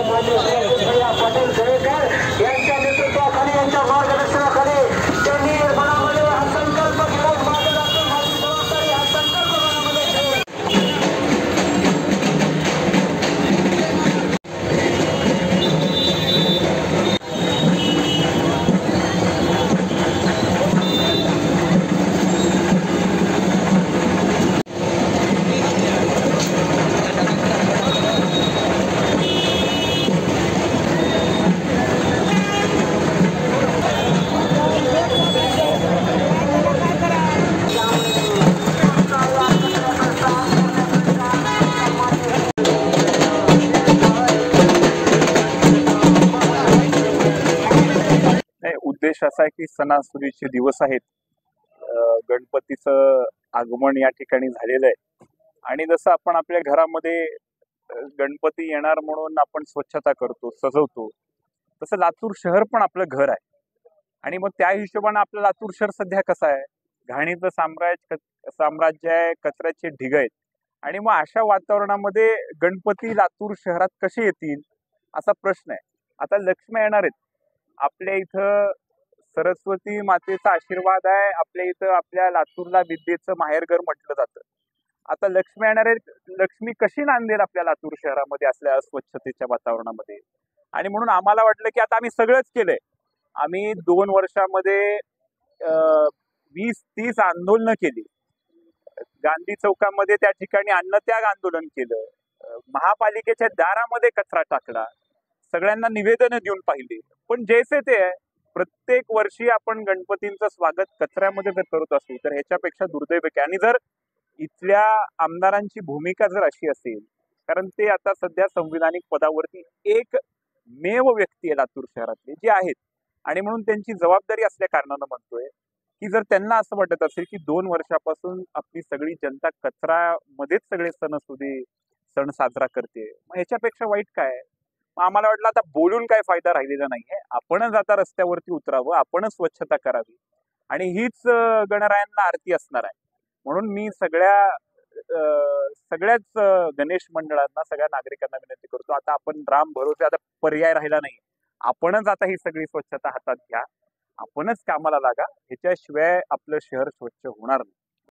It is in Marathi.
पाटील जळेकर यांच्या नेतृत्वाखाली यांच्या मार्गदर्शनाखाली त्यांनी मनामध्ये हा संकल्प केला. माझी जबाबदारी हा संकल्प मनामध्ये ठेवून उद्देश असा आहे की सणासुदीचे दिवस आहेत. गणपतीचं आगमन या ठिकाणी झालेलं आहे आणि जसं आपण आपल्या घरामध्ये गणपती येणार म्हणून आपण स्वच्छता करतो, सजवतो, तसं लातूर शहर पण आपलं घर आहे. आणि मग त्या हिशोबाने आपलं लातूर शहर सध्या कसं आहे, घाणीचं साम्राज्य आहे, कचऱ्याचे ढिग आहेत. आणि मग अशा वातावरणामध्ये गणपती लातूर शहरात कसे येतील असा प्रश्न आहे. आता लक्ष्मी येणार आहेत. आपल्या इथं सरस्वती मातेचा आशीर्वाद आहे. आपल्या इथं आपल्या लातूरला विद्येचं माहेरघर म्हटलं जातं. आता लक्ष्मी येणार आहेत. लक्ष्मी कशी नांदेल आपल्या लातूर शहरामध्ये असल्या अस्वच्छतेच्या वातावरणामध्ये? आणि म्हणून आम्हाला वाटलं की आता आम्ही सगळंच केलंय. आम्ही 2 वर्षामध्ये 20-30 आंदोलनं केली. गांधी चौकामध्ये त्या ठिकाणी अन्नत्याग आंदोलन केलं. महापालिकेच्या दारामध्ये कचरा टाकला. सगळ्यांना निवेदन देऊन पाहिली. पण जैसे ते आहे, प्रत्येक वर्षी आपण गणपतींचं स्वागत कचऱ्यामध्ये जर करत असू तर ह्याच्यापेक्षा दुर्दैव आहे. आणि जर इथल्या आमदारांची भूमिका जर अशी असेल, कारण ते आता सध्या संविधानिक पदावरती एकमेव व्यक्ती आहे लातूर शहरातले जे आहेत, आणि म्हणून त्यांची जबाबदारी असल्या कारणानं म्हणतोय की जर त्यांना असं वाटत असेल की 2 वर्षापासून आपली सगळी जनता कचऱ्यामध्येच सगळे सण साजरा करते, मग ह्याच्यापेक्षा वाईट काय आहे? आम्हाला वाटलं आता बोलून काय फायदा राहिलेला नाहीये. आपणच आता रस्त्यावरती उतरावं, आपणच स्वच्छता करावी आणि हीच गणरायांना आरती असणार आहे. म्हणून मी सगळ्याच गणेश मंडळांना, सगळ्या नागरिकांना विनंती करतो, आता आपण राम भरोसे, आता पर्याय राहिला नाही. आपणच आता ही सगळी स्वच्छता हातात घ्या, आपणच कामाला लागा. ह्याच्याशिवाय आपलं शहर स्वच्छ होणार नाही.